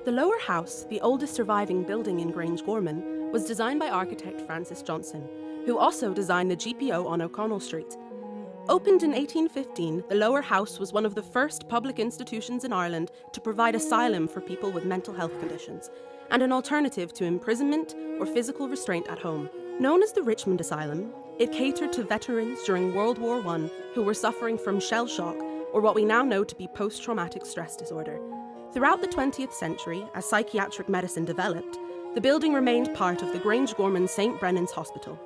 The lower house, the oldest surviving building in Grangegorman, was designed by architect Francis Johnson, who also designed the GPO on O'Connell Street. Opened in 1815, the lower house was one of the first public institutions in Ireland to provide asylum for people with mental health conditions, and an alternative to imprisonment or physical restraint at home. Known as the Richmond Asylum, it catered to veterans during World War I who were suffering from shell shock, or what we now know to be post-traumatic stress disorder. Throughout the 20th century, as psychiatric medicine developed, the building remained part of the Grangegorman St. Brennan's Hospital.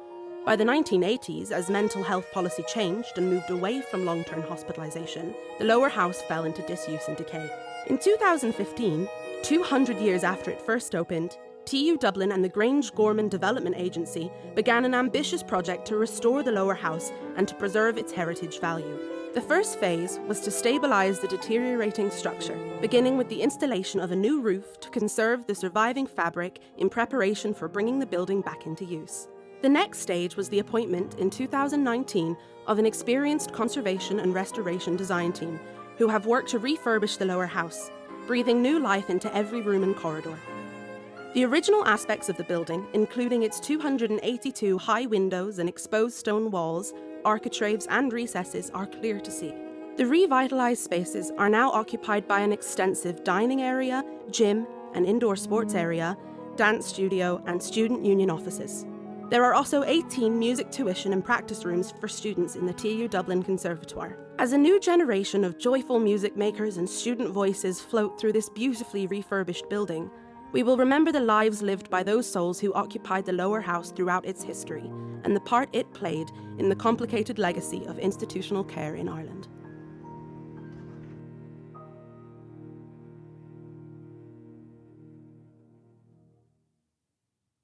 By the 1980s, as mental health policy changed and moved away from long-term hospitalisation, the lower house fell into disuse and decay. In 2015, 200 years after it first opened, TU Dublin and the Grangegorman Development Agency began an ambitious project to restore the lower house and to preserve its heritage value. The first phase was to stabilise the deteriorating structure, beginning with the installation of a new roof to conserve the surviving fabric in preparation for bringing the building back into use. The next stage was the appointment in 2019 of an experienced conservation and restoration design team who have worked to refurbish the lower house, breathing new life into every room and corridor. The original aspects of the building, including its 282 high windows and exposed stone walls, architraves and recesses, are clear to see. The revitalised spaces are now occupied by an extensive dining area, gym, an indoor sports area, dance studio and student union offices. There are also 18 music tuition and practice rooms for students in the TU Dublin Conservatoire. As a new generation of joyful music makers and student voices float through this beautifully refurbished building, we will remember the lives lived by those souls who occupied the lower house throughout its history and the part it played in the complicated legacy of institutional care in Ireland.